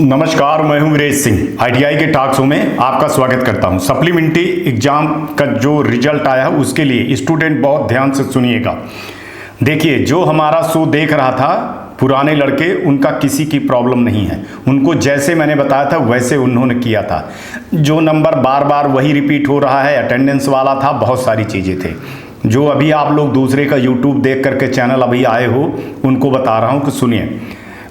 नमस्कार, मैं हूं वीरेश सिंह। आईटीआई के टॉक शो में आपका स्वागत करता हूं। सप्लीमेंट्री एग्जाम का जो रिजल्ट आया है उसके लिए स्टूडेंट बहुत ध्यान से सुनिएगा। देखिए, जो हमारा शो देख रहा था पुराने लड़के, उनका किसी की प्रॉब्लम नहीं है। उनको जैसे मैंने बताया था वैसे उन्होंने किया था। जो नंबर बार बार वही रिपीट हो रहा है, अटेंडेंस वाला था, बहुत सारी चीज़ें थे। जो अभी आप लोग दूसरे का यूट्यूब देख करके चैनल अभी आए हो, उनको बता रहा हूँ कि सुनिए।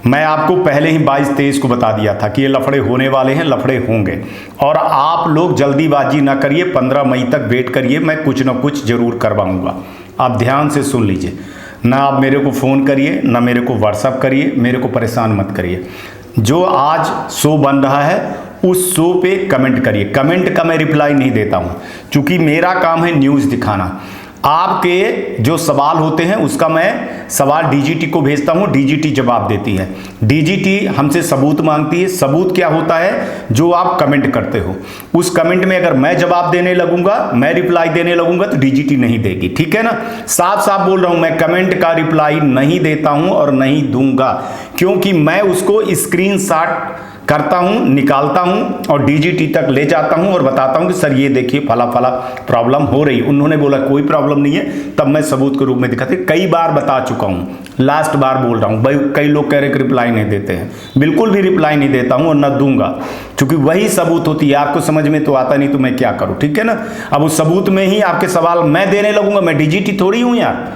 मैं आपको पहले ही 22-23 को बता दिया था कि ये लफड़े होने वाले हैं, लफड़े होंगे, और आप लोग जल्दीबाजी ना करिए। 15 मई तक वेट करिए, मैं कुछ ना कुछ जरूर करवाऊंगा। आप ध्यान से सुन लीजिए। ना आप मेरे को फ़ोन करिए, ना मेरे को व्हाट्सअप करिए, मेरे को परेशान मत करिए। जो आज शो बन रहा है उस शो पे कमेंट करिए। कमेंट का मैं रिप्लाई नहीं देता हूँ, क्योंकि मेरा काम है न्यूज़ दिखाना। आपके जो सवाल होते हैं उसका मैं सवाल डीजीटी को भेजता हूं, डीजीटी जवाब देती है। डीजीटी हमसे सबूत मांगती है। सबूत क्या होता है? जो आप कमेंट करते हो। उस कमेंट में अगर मैं जवाब देने लगूंगा, मैं रिप्लाई देने लगूंगा, तो डीजीटी नहीं देगी। ठीक है ना? साफ साफ बोल रहा हूं, मैं कमेंट का रिप्लाई नहीं देता हूं और नहीं दूंगा, क्योंकि मैं उसको स्क्रीनशॉट करता हूं, निकालता हूं और डीजीटी तक ले जाता हूं और बताता हूं कि सर ये देखिए फला फला प्रॉब्लम हो रही। उन्होंने बोला कोई प्रॉब्लम नहीं है, तब मैं सबूत के रूप में दिखाते। कई बार बता चुका हूं, लास्ट बार बोल रहा हूं। भाई कई लोग कह रहे कि रिप्लाई नहीं देते हैं। बिल्कुल भी रिप्लाई नहीं देता हूं और न दूंगा, क्योंकि वही सबूत होती है। आपको समझ में तो आता नहीं, तो मैं क्या करूं? ठीक है ना? अब उस सबूत में ही आपके सवाल मैं देने लगूंगा। मैं डीजीटी थोड़ी हूं यार,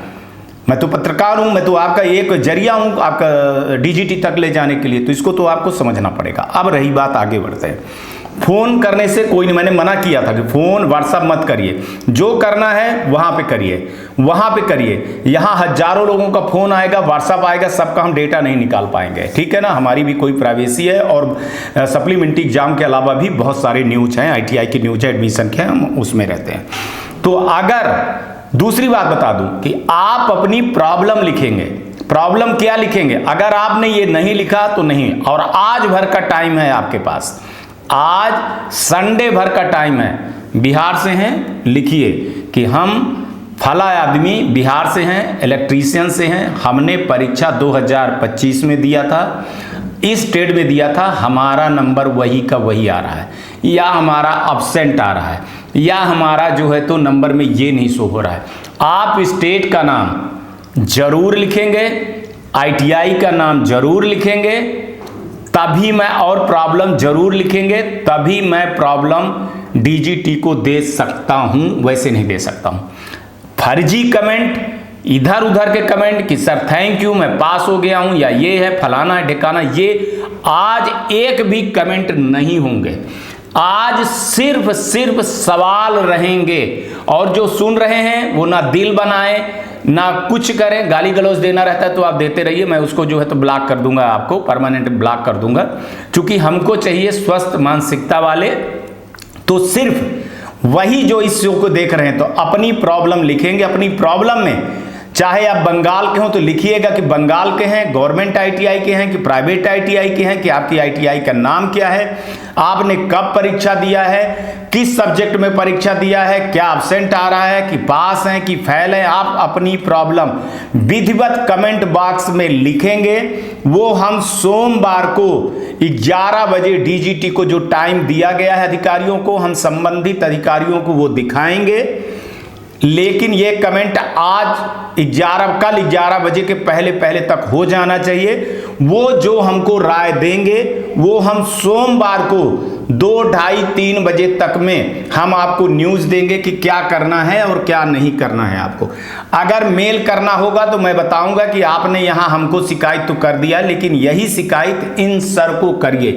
मैं तो पत्रकार हूं। मैं तो आपका एक जरिया हूं आपका डीजीटी तक ले जाने के लिए। तो इसको तो आपको समझना पड़ेगा। अब रही बात, आगे बढ़ते हैं। फोन करने से कोई नहीं, मैंने मना किया था कि फोन व्हाट्सअप मत करिए। जो करना है वहां पे करिए, वहां पे करिए। यहां हजारों लोगों का फोन आएगा, व्हाट्सअप आएगा, सबका हम डेटा नहीं निकाल पाएंगे। ठीक है ना? हमारी भी कोई प्राइवेसी है, और सप्लीमेंट्री एग्जाम के अलावा भी बहुत सारे न्यूज हैं, आईटीआई की न्यूज है, एडमिशन के, हम उसमें रहते हैं। तो अगर दूसरी बात बता दूं कि आप अपनी प्रॉब्लम लिखेंगे। प्रॉब्लम क्या लिखेंगे? अगर आपने ये नहीं लिखा तो नहीं। और आज भर का टाइम है आपके पास, आज संडे भर का टाइम है। बिहार से हैं, लिखिए कि हम फला आदमी बिहार से हैं, इलेक्ट्रीशियन से हैं, हमने परीक्षा 2025 में दिया था, इस स्टेट में दिया था, हमारा नंबर वही का वही आ रहा है, या हमारा अब्सेंट आ रहा है, या हमारा जो है तो नंबर में ये नहीं शो हो रहा है। आप स्टेट का नाम जरूर लिखेंगे, आईटीआई का नाम जरूर लिखेंगे, तभी मैं, और प्रॉब्लम जरूर लिखेंगे, तभी मैं प्रॉब्लम डीजीटी को दे सकता हूं, वैसे नहीं दे सकता हूं। फर्जी कमेंट, इधर उधर के कमेंट कि सर थैंक यू मैं पास हो गया हूं, या ये है फलाना है ढिकाना, ये आज एक भी कमेंट नहीं होंगे। आज सिर्फ सवाल रहेंगे। और जो सुन रहे हैं वो ना दिल बनाए ना कुछ करें। गाली गलौज देना रहता है तो आप देते रहिए, मैं उसको जो है तो ब्लॉक कर दूंगा, आपको परमानेंट ब्लॉक कर दूंगा, क्योंकि हमको चाहिए स्वस्थ मानसिकता वाले। तो सिर्फ वही जो इस शो को देख रहे हैं तो अपनी प्रॉब्लम लिखेंगे। अपनी प्रॉब्लम में चाहे आप बंगाल के हो तो लिखिएगा कि बंगाल के हैं, गवर्नमेंट आईटीआई के हैं कि प्राइवेट आईटीआई के हैं, कि आपकी आईटीआई का नाम क्या है, आपने कब परीक्षा दिया है, किस सब्जेक्ट में परीक्षा दिया है, क्या एब्सेंट आ रहा है, कि पास हैं कि फेल हैं। आप अपनी प्रॉब्लम विधिवत कमेंट बॉक्स में लिखेंगे। वो हम सोमवार को 11 बजे डीजीटी को जो टाइम दिया गया है अधिकारियों को, हम संबंधित अधिकारियों को वो दिखाएंगे। लेकिन ये कमेंट आज कल 11 बजे के पहले तक हो जाना चाहिए। वो जो हमको राय देंगे वो हम सोमवार को 2, ढाई, 3 बजे तक में हम आपको न्यूज देंगे कि क्या करना है और क्या नहीं करना है आपको। अगर मेल करना होगा तो मैं बताऊंगा कि आपने यहां हमको शिकायत तो कर दिया, लेकिन यही शिकायत इन सर को करिए,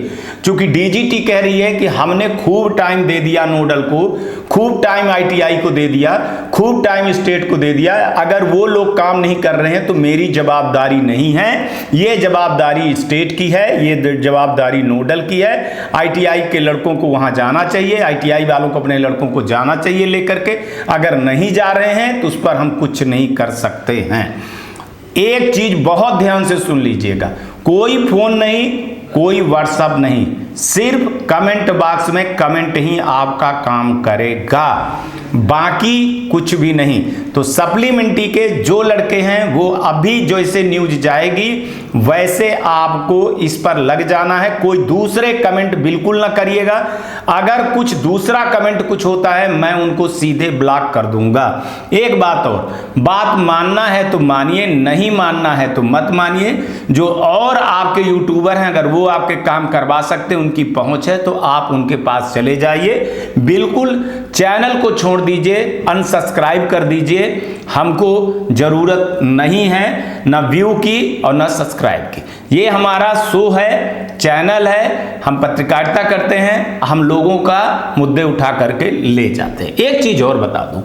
क्योंकि डीजीटी कह रही है कि हमने खूब टाइम दे दिया नोडल को, खूब टाइम आईटीआई को दे दिया, खूब टाइम स्टेट को दे दिया। अगर वो लोग काम नहीं कर रहे हैं तो मेरी जवाबदारी नहीं है, ये जवाबदारी स्टेट की है, ये जवाबदारी नोडल की है। आईटीआई के लड़कों को वहां जाना चाहिए, आईटीआई वालों को अपने लड़कों को जाना चाहिए लेकर के। अगर नहीं जा रहे हैं तो उस पर हम कुछ नहीं कर सकते हैं। एक चीज बहुत ध्यान से सुन लीजिएगा, कोई फोन नहीं, कोई व्हाट्सएप नहीं, सिर्फ कमेंट बॉक्स में कमेंट ही आपका काम करेगा। बाकी कुछ भी नहीं। तो सप्लीमेंट्री के जो लड़के हैं वो अभी जैसे न्यूज जाएगी वैसे आपको इस पर लग जाना है। कोई दूसरे कमेंट बिल्कुल ना करिएगा। अगर कुछ दूसरा कमेंट कुछ होता है मैं उनको सीधे ब्लॉक कर दूंगा। एक बात और, बात मानना है तो मानिए, नहीं मानना है तो मत मानिए। जो और आपके यूट्यूबर हैं अगर वो आपके काम करवा सकते हैं, उनकी पहुंच है, तो आप उनके पास चले जाइए। बिल्कुल चैनल को छोड़ दीजिए, अनसब्सक्राइब कर दीजिए। हमको जरूरत नहीं है ना व्यू की और ना सब्सक्राइब की। ये हमारा शो है, चैनल है, हम पत्रकारिता करते हैं, हम लोगों का मुद्दे उठा करके ले जाते हैं। एक चीज और बता दूं,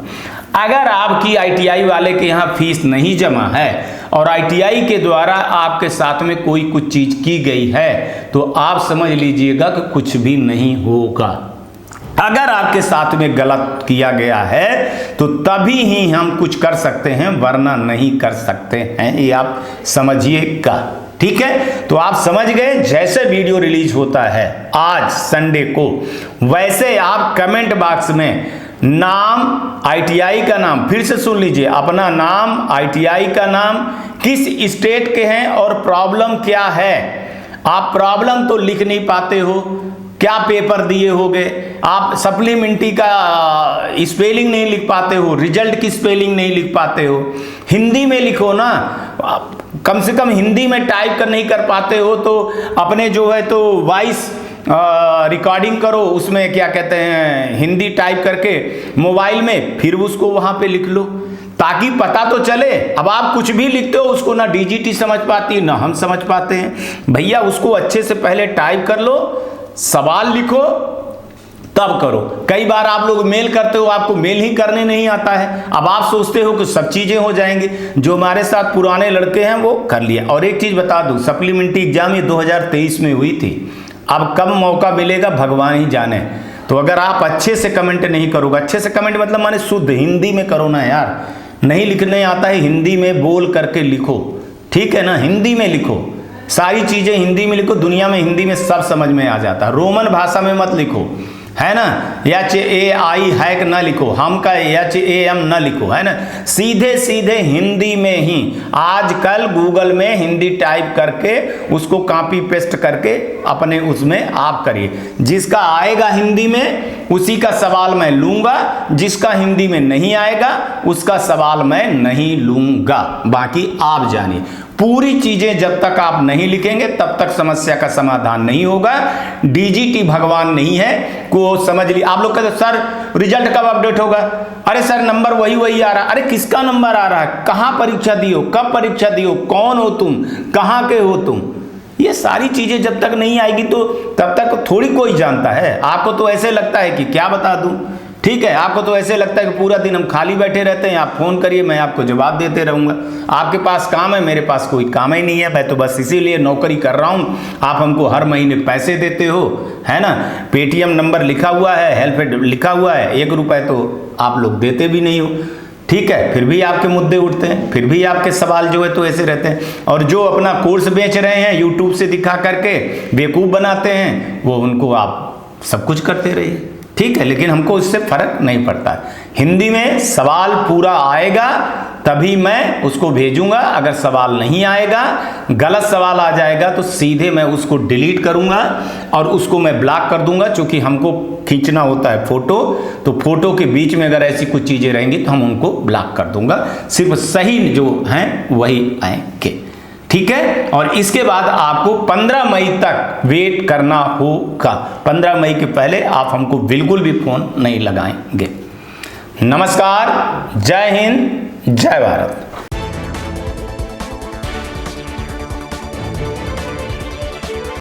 अगर आपकी आईटीआई वाले के यहाँ फीस नहीं जमा है और आईटीआई के द्वारा आपके साथ में कोई कुछ चीज की गई है तो आप समझ लीजिएगा कि कुछ भी नहीं होगा। अगर आपके साथ में गलत किया गया है तो तभी ही हम कुछ कर सकते हैं, वरना नहीं कर सकते हैं। ये आप समझिएगा, ठीक है? तो आप समझ गए। जैसे वीडियो रिलीज होता है आज संडे को, वैसे आप कमेंट बॉक्स में नाम, आईटीआई का नाम, फिर से सुन लीजिए, अपना नाम, आईटीआई का नाम, किस स्टेट के हैं और प्रॉब्लम क्या है। आप प्रॉब्लम तो लिख नहीं पाते हो, क्या पेपर दिए होगे, आप सप्लीमेंट्री का स्पेलिंग नहीं लिख पाते हो, रिजल्ट की स्पेलिंग नहीं लिख पाते हो, हिंदी में लिखो ना। कम से कम हिंदी में टाइप कर नहीं कर पाते हो तो अपने जो है तो वॉइस रिकॉर्डिंग करो, उसमें क्या कहते हैं हिंदी टाइप करके मोबाइल में, फिर उसको वहां पे लिख लो ताकि पता तो चले। अब आप कुछ भी लिखते हो उसको ना डीजीटी समझ पाती है ना हम समझ पाते हैं। भैया उसको अच्छे से पहले टाइप कर लो, सवाल लिखो, तब करो। कई बार आप लोग मेल करते हो, आपको मेल ही करने नहीं आता है। अब आप सोचते हो कि सब चीजें हो जाएंगी। जो हमारे साथ पुराने लड़के हैं वो कर लिया। और एक चीज बता दूं, सप्लीमेंट्री एग्जाम ये 2023 में हुई थी। अब कब मौका मिलेगा भगवान ही जाने। तो अगर आप अच्छे से कमेंट नहीं करोगे, अच्छे से कमेंट मतलब माने शुद्ध हिंदी में करो ना यार। नहीं लिखने आता है, हिंदी में बोल करके लिखो, ठीक है ना? हिंदी में लिखो, सारी चीजें हिंदी में लिखो। दुनिया में हिंदी में सब समझ में आ जाता है। रोमन भाषा में मत लिखो, है ना? HAI हैक ना लिखो, हम का HAM ना लिखो, है ना? सीधे सीधे हिंदी में ही। आजकल गूगल में हिंदी टाइप करके उसको कॉपी पेस्ट करके अपने उसमें आप करिए। जिसका आएगा हिंदी में उसी का सवाल मैं लूंगा, जिसका हिंदी में नहीं आएगा उसका सवाल मैं नहीं लूंगा। बाकी आप जानिए, पूरी चीजें जब तक आप नहीं लिखेंगे तब तक समस्या का समाधान नहीं होगा। डीजीटी भगवान नहीं है को समझ ली। आप लोग कहते सर रिजल्ट कब अपडेट होगा? अरे सर नंबर वही आ रहा। अरे किसका नंबर आ रहा है? कहां परीक्षा दियो, कब परीक्षा दियो, कौन हो तुम, कहां के हो तुम? ये सारी चीजें जब तक नहीं आएगी तो तब तक थोड़ी कोई जानता है। आपको तो ऐसे लगता है कि क्या बता दूं, ठीक है? आपको तो ऐसे लगता है कि पूरा दिन हम खाली बैठे रहते हैं, आप फोन करिए मैं आपको जवाब देते रहूंगा। आपके पास काम है, मेरे पास कोई काम ही नहीं है। मैं तो बस इसीलिए नौकरी कर रहा हूं। आप हमको हर महीने पैसे देते हो, है ना? पेटीएम नंबर लिखा हुआ है, हेल्प लिखा हुआ है, 1 रुपए तो आप लोग देते भी नहीं हो, ठीक है? फिर भी आपके मुद्दे उठते हैं, फिर भी आपके सवाल जो है तो ऐसे रहते हैं। और जो अपना कोर्स बेच रहे हैं यूट्यूब से दिखा करके बेवकूफ़ बनाते हैं, वो उनको आप सब कुछ करते रहिए, ठीक है? लेकिन हमको इससे फर्क नहीं पड़ता। हिंदी में सवाल पूरा आएगा तभी मैं उसको भेजूंगा। अगर सवाल नहीं आएगा, गलत सवाल आ जाएगा तो सीधे मैं उसको डिलीट करूंगा और उसको मैं ब्लॉक कर दूंगा। क्योंकि हमको खींचना होता है फोटो, तो फोटो के बीच में अगर ऐसी कुछ चीजें रहेंगी तो हम उनको ब्लॉक कर दूंगा। सिर्फ सही जो हैं वही आएंगे, ठीक है? और इसके बाद आपको 15 मई तक वेट करना होगा। 15 मई के पहले आप हमको बिल्कुल भी फोन नहीं लगाएंगे। नमस्कार, जय हिंद, जय भारत।